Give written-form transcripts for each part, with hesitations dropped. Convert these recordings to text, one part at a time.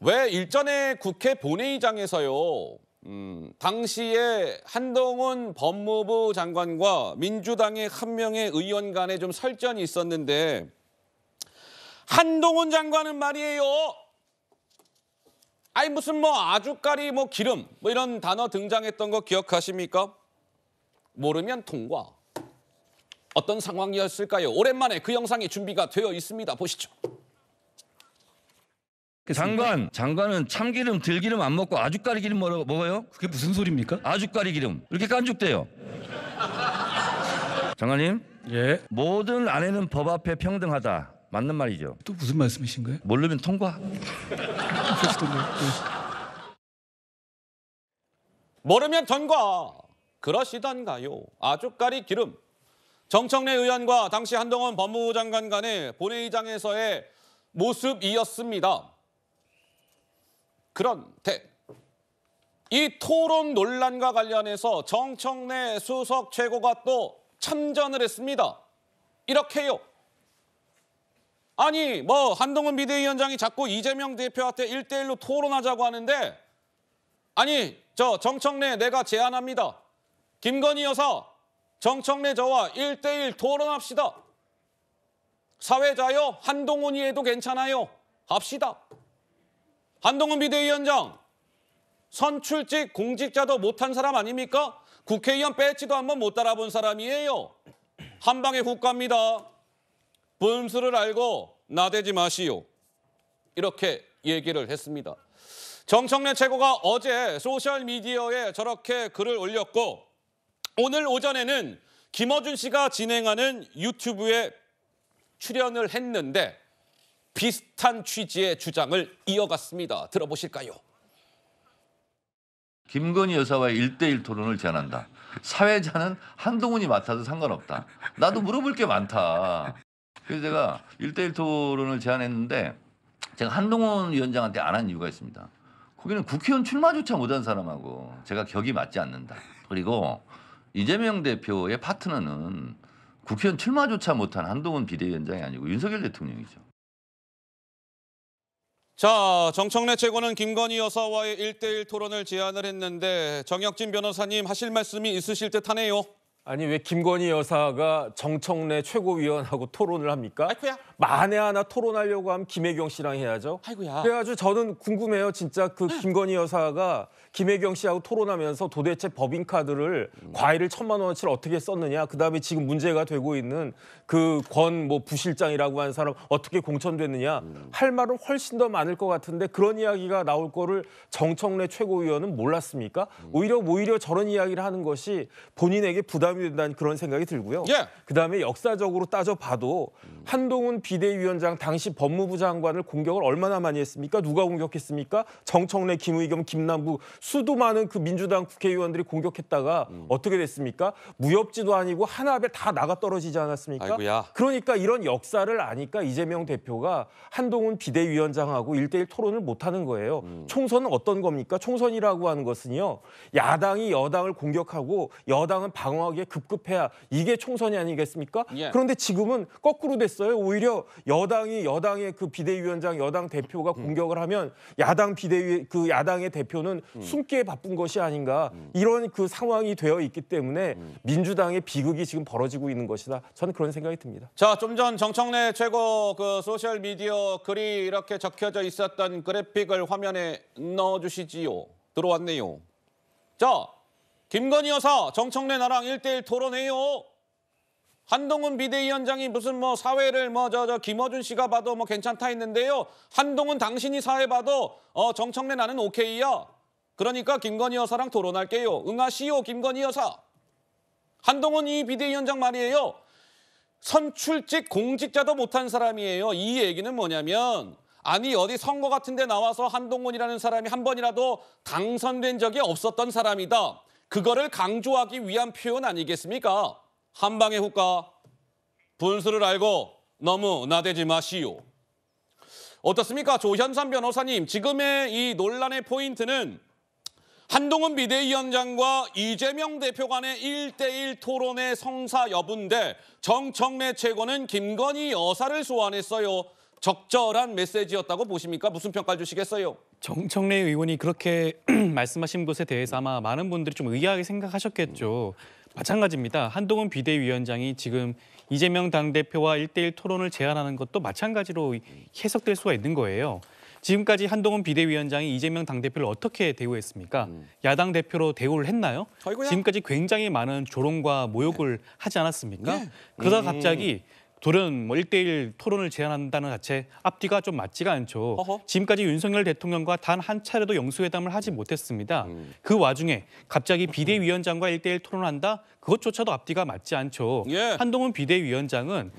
왜 일전에 국회 본회의장에서요. 당시에 한동훈 법무부 장관과 민주당의 한 명의 의원 간에 좀 설전이 있었는데 한동훈 장관은 말이에요. 아니 무슨 뭐 아주까리 뭐 기름 뭐 이런 단어 등장했던 거 기억하십니까? 모르면 통과. 어떤 상황이었을까요? 오랜만에 그 영상이 준비가 되어 있습니다. 보시죠. 장관은 참기름, 들기름 안 먹고 아주까리 기름 먹어요? 그게 무슨 소리입니까? 아주까리 기름 이렇게 깐죽대요. 장관님, 예. 모든 아내는 법 앞에 평등하다. 맞는 말이죠. 또 무슨 말씀이신 거예요? 모르면 통과. 모르면 통과. 그러시던가요? 아주까리 기름. 정청래 의원과 당시 한동훈 법무부 장관 간의 본회의장에서의 모습이었습니다. 그런데 이 토론 논란과 관련해서 정청래 수석 최고가 또 참전을 했습니다. 이렇게요. 아니 뭐 한동훈 비대위원장이 자꾸 이재명 대표한테 1대1로 토론하자고 하는데 아니 저 정청래 내가 제안합니다. 김건희 여사 정청래 저와 1대1 토론합시다. 사회자요 한동훈이 해도 괜찮아요. 합시다. 한동훈 비대위원장 선출직 공직자도 못한 사람 아닙니까? 국회의원 배지도 한번 못 달아본 사람이에요. 한 방에 훅 갑니다. 분수를 알고 나대지 마시오. 이렇게 얘기를 했습니다. 정청래 최고가 어제 소셜미디어에 저렇게 글을 올렸고 오늘 오전에는 김어준 씨가 진행하는 유튜브에 출연을 했는데 비슷한 취지의 주장을 이어갔습니다. 들어보실까요? 김건희 여사와의 1대1 토론을 제안한다. 사회자는 한동훈이 맡아도 상관없다. 나도 물어볼 게 많다. 그래서 제가 1대1 토론을 제안했는데 제가 한동훈 위원장한테 안 한 이유가 있습니다. 거기는 국회의원 출마조차 못한 사람하고 제가 격이 맞지 않는다. 그리고 이재명 대표의 파트너는 국회의원 출마조차 못한 한동훈 비대위원장이 아니고 윤석열 대통령이죠. 자, 정청래 최고는 김건희 여사와의 1대1 토론을 제안을 했는데 정혁진 변호사님 하실 말씀이 있으실 듯하네요. 아니 왜 김건희 여사가 정청래 최고위원하고 토론을 합니까? 아이고야. 만에 하나 토론하려고 하면 김혜경 씨랑 해야죠. 아이고야. 그래가지고 저는 궁금해요. 진짜 그 김건희 여사가 김혜경 씨하고 토론하면서 도대체 법인카드를 과외를 1,000만 원어치를 어떻게 썼느냐. 그다음에 지금 문제가 되고 있는 그 권 뭐 부실장이라고 하는 사람 어떻게 공천됐느냐. 할 말은 훨씬 더 많을 것 같은데 그런 이야기가 나올 거를 정청래 최고위원은 몰랐습니까? 오히려 저런 이야기를 하는 것이 본인에게 부담이 된다는 그런 생각이 들고요. 예. 그다음에 역사적으로 따져봐도 한동훈 비대위원장 당시 법무부 장관을 공격을 얼마나 많이 했습니까? 누가 공격했습니까? 정청래, 김의겸, 김남국 수도 많은 그 민주당 국회의원들이 공격했다가 어떻게 됐습니까? 무협지도 아니고 한 합에 다 나가 떨어지지 않았습니까? 아이고야. 그러니까 이런 역사를 아니까 이재명 대표가 한동훈 비대위원장하고 1대1 토론을 못하는 거예요. 총선은 어떤 겁니까? 총선이라고 하는 것은요. 야당이 여당을 공격하고 여당은 방어하기에 급급해야 이게 총선이 아니겠습니까? 예. 그런데 지금은 거꾸로 됐어요. 오히려 여당의 그 비대위원장 여당 대표가 공격을 하면 야당의 대표는 숨기에 바쁜 것이 아닌가 이런 그 상황이 되어 있기 때문에 민주당의 비극이 지금 벌어지고 있는 것이다. 저는 그런 생각이 듭니다. 자, 좀 전 정청래 최고 그 소셜 미디어 글이 이렇게 적혀져 있었던 그래픽을 화면에 넣어주시지요. 들어왔네요. 자, 김건희 여사 정청래 나랑 1대1 토론해요. 한동훈 비대위원장이 무슨 뭐 사회를 뭐 김어준 씨가 봐도 뭐 괜찮다 했는데요. 한동훈 당신이 사회 봐도 정청래 나는 오케이야. 그러니까 김건희 여사랑 토론할게요. 응하시오 김건희 여사. 한동훈 이 비대위원장 말이에요. 선출직 공직자도 못한 사람이에요. 이 얘기는 뭐냐면 아니 어디 선거 같은 데 나와서 한동훈이라는 사람이 한 번이라도 당선된 적이 없었던 사람이다. 그거를 강조하기 위한 표현 아니겠습니까? 한 방에 훅 가. 분수를 알고 너무 나대지 마시오. 어떻습니까? 조현삼 변호사님, 지금의 이 논란의 포인트는 한동훈 비대위원장과 이재명 대표 간의 1대1 토론의 성사 여부인데 정청래 최고는 김건희 여사를 소환했어요. 적절한 메시지였다고 보십니까? 무슨 평가를 주시겠어요? 정청래 의원이 그렇게 말씀하신 것에 대해서 아마 많은 분들이 좀 의아하게 생각하셨겠죠. 마찬가지입니다. 한동훈 비대위원장이 지금 이재명 당대표와 1대1 토론을 제안하는 것도 마찬가지로 해석될 수가 있는 거예요. 지금까지 한동훈 비대위원장이 이재명 당대표를 어떻게 대우했습니까? 야당 대표로 대우를 했나요? 아이고야. 지금까지 굉장히 많은 조롱과 모욕을 하지 않았습니까? 네. 그러다 갑자기 돌연 1대1 토론을 제안한다는 자체 앞뒤가 좀 맞지가 않죠. 어허. 지금까지 윤석열 대통령과 단 한 차례도 영수회담을 하지 못했습니다. 그 와중에 갑자기 비대위원장과 1대1 토론한다? 그것조차도 앞뒤가 맞지 않죠. 예. 한동훈 비대위원장은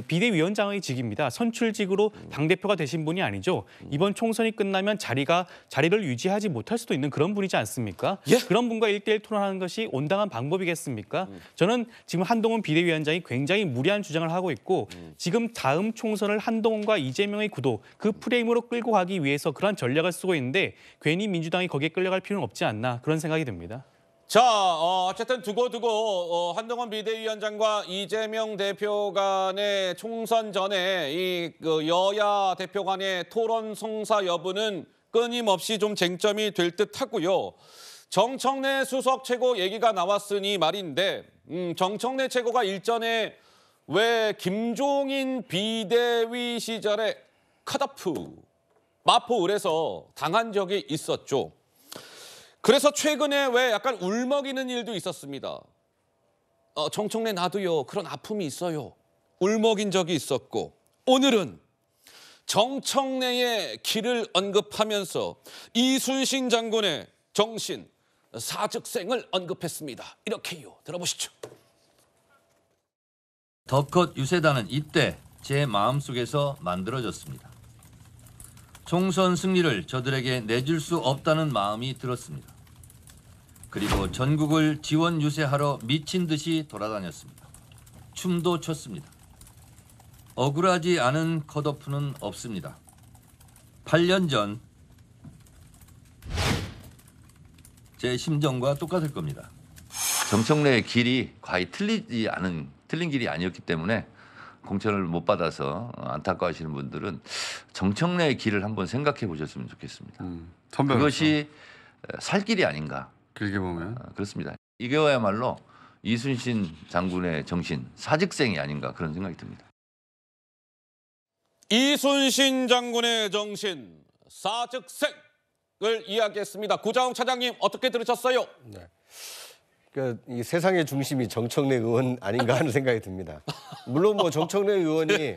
비대위원장의 직입니다. 선출직으로 당대표가 되신 분이 아니죠. 이번 총선이 끝나면 자리를 유지하지 못할 수도 있는 그런 분이지 않습니까? 예. 그런 분과 1대1 토론하는 것이 온당한 방법이겠습니까? 저는 지금 한동훈 비대위원장이 굉장히 무리한 주장을 하고 있고 지금 다음 총선을 한동훈과 이재명의 구도 그 프레임으로 끌고 가기 위해서 그런 전략을 쓰고 있는데 괜히 민주당이 거기에 끌려갈 필요는 없지 않나 그런 생각이 듭니다. 자, 어쨌든 두고 한동훈 비대위원장과 이재명 대표 간의 총선 전에 그 여야 대표 간의 토론 성사 여부는 끊임없이 좀 쟁점이 될 듯하고요. 정청래 수석 최고 얘기가 나왔으니 말인데 정청래 최고가 일전에 왜 김종인 비대위 시절에 컷오프 마포을에서 당한 적이 있었죠. 그래서 최근에 왜 약간 울먹이는 일도 있었습니다. 정청래 나도요. 그런 아픔이 있어요. 울먹인 적이 있었고 오늘은 정청래의 길을 언급하면서 이순신 장군의 정신, 사즉생을 언급했습니다. 이렇게요. 들어보시죠. 덕컷 유세단은 이때 제 마음속에서 만들어졌습니다. 총선 승리를 저들에게 내줄 수 없다는 마음이 들었습니다. 그리고 전국을 지원 유세하러 미친 듯이 돌아다녔습니다. 춤도 췄습니다. 억울하지 않은 컷오프는 없습니다. 8년 전 제 심정과 똑같을 겁니다. 정청래의 길이 과히 틀린 길이 아니었기 때문에 공천을 못 받아서 안타까워하시는 분들은 정청래의 길을 한번 생각해 보셨으면 좋겠습니다. 그것이 살 길이 아닌가. 길게 보면 그렇습니다. 이게야말로 이순신 장군의 정신, 사직생이 아닌가 그런 생각이 듭니다. 이순신 장군의 정신, 사즉생을 이야기했습니다. 구자홍 차장님 어떻게 들으셨어요? 네. 그러니까 이 세상의 중심이 정청래 의원 아닌가 하는 생각이 듭니다. 물론 뭐 정청래 의원이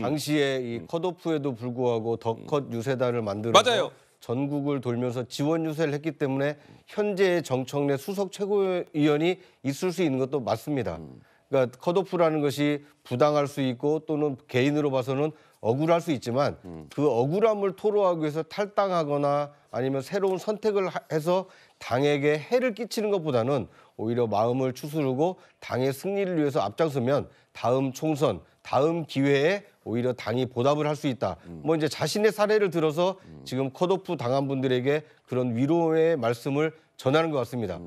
당시에 이 컷오프에도 불구하고 덕컷 유세단을 만들어서 맞아요. 전국을 돌면서 지원 유세를 했기 때문에 현재의 정청래 수석 최고위원이 있을 수 있는 것도 맞습니다. 그러니까 컷오프라는 것이 부당할 수 있고 또는 개인으로 봐서는 억울할 수 있지만 그 억울함을 토로하기 위해서 탈당하거나 아니면 새로운 선택을 해서 당에게 해를 끼치는 것보다는 오히려 마음을 추스르고 당의 승리를 위해서 앞장서면 다음 총선, 다음 기회에 오히려 당이 보답을 할 수 있다. 뭐 이제 자신의 사례를 들어서 지금 컷오프 당한 분들에게 그런 위로의 말씀을 전하는 것 같습니다.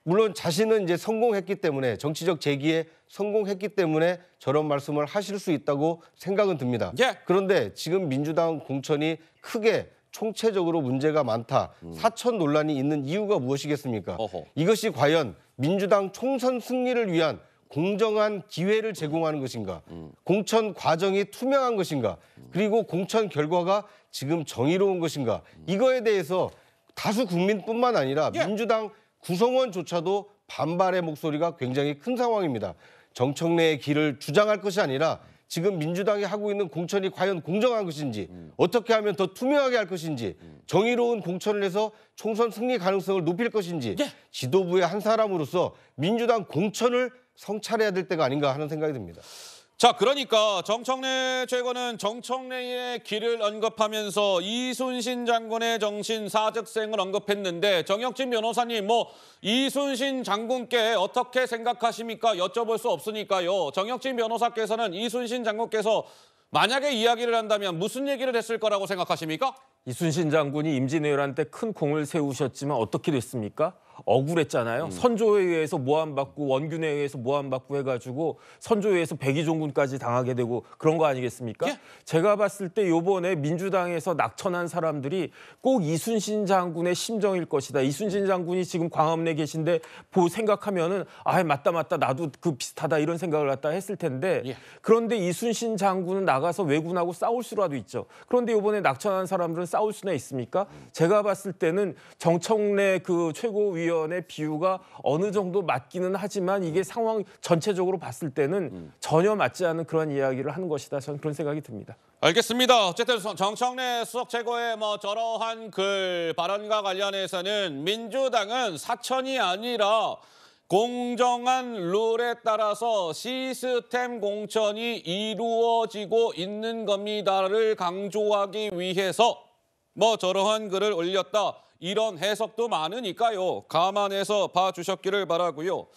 물론 자신은 이제 성공했기 때문에 정치적 재기에 성공했기 때문에 저런 말씀을 하실 수 있다고 생각은 듭니다. 예. 그런데 지금 민주당 공천이 크게 총체적으로 문제가 많다. 사천 논란이 있는 이유가 무엇이겠습니까? 어허. 이것이 과연 민주당 총선 승리를 위한 공정한 기회를 제공하는 것인가? 공천 과정이 투명한 것인가? 그리고 공천 결과가 지금 정의로운 것인가? 이거에 대해서 다수 국민뿐만 아니라 예. 민주당 구성원조차도 반발의 목소리가 굉장히 큰 상황입니다. 정청래의 길을 주장할 것이 아니라 지금 민주당이 하고 있는 공천이 과연 공정한 것인지 어떻게 하면 더 투명하게 할 것인지 정의로운 공천을 해서 총선 승리 가능성을 높일 것인지 예. 지도부의 한 사람으로서 민주당 공천을 성찰해야 될 때가 아닌가 하는 생각이 듭니다. 자, 그러니까 정청래 최고는 정청래의 길을 언급하면서 이순신 장군의 정신, 사즉생을 언급했는데 정혁진 변호사님 뭐 이순신 장군께 어떻게 생각하십니까? 여쭤볼 수 없으니까요. 정혁진 변호사께서는 이순신 장군께서 만약에 이야기를 한다면 무슨 얘기를 했을 거라고 생각하십니까? 이순신 장군이 임진왜란 때 큰 공을 세우셨지만 어떻게 됐습니까? 억울했잖아요. 선조에 의해서 모함받고 원균에 의해서 모함받고 해가지고 선조에 의해서 백의종군까지 당하게 되고 그런 거 아니겠습니까? 예. 제가 봤을 때 요번에 민주당에서 낙천한 사람들이 꼭 이순신 장군의 심정일 것이다. 이순신 장군이 지금 광화문에 계신데 생각하면은 아 맞다 나도 그 비슷하다 이런 생각을 갖다 했을 텐데 예. 그런데 이순신 장군은 나가서 왜군하고 싸울 수라도 있죠. 그런데 요번에 낙천한 사람들은 싸울 수나 있습니까? 제가 봤을 때는 정청래 그 최고위원의 비유가 어느 정도 맞기는 하지만 이게 상황 전체적으로 봤을 때는 전혀 맞지 않는 그런 이야기를 하는 것이다. 저는 그런 생각이 듭니다. 알겠습니다. 어쨌든 정청래 수석 최고의 뭐 저러한 그 발언과 관련해서는 민주당은 사천이 아니라 공정한 룰에 따라서 시스템 공천이 이루어지고 있는 겁니다를 강조하기 위해서 뭐 저러한 글을 올렸다. 이런 해석도 많으니까요. 감안해서 봐주셨기를 바라고요.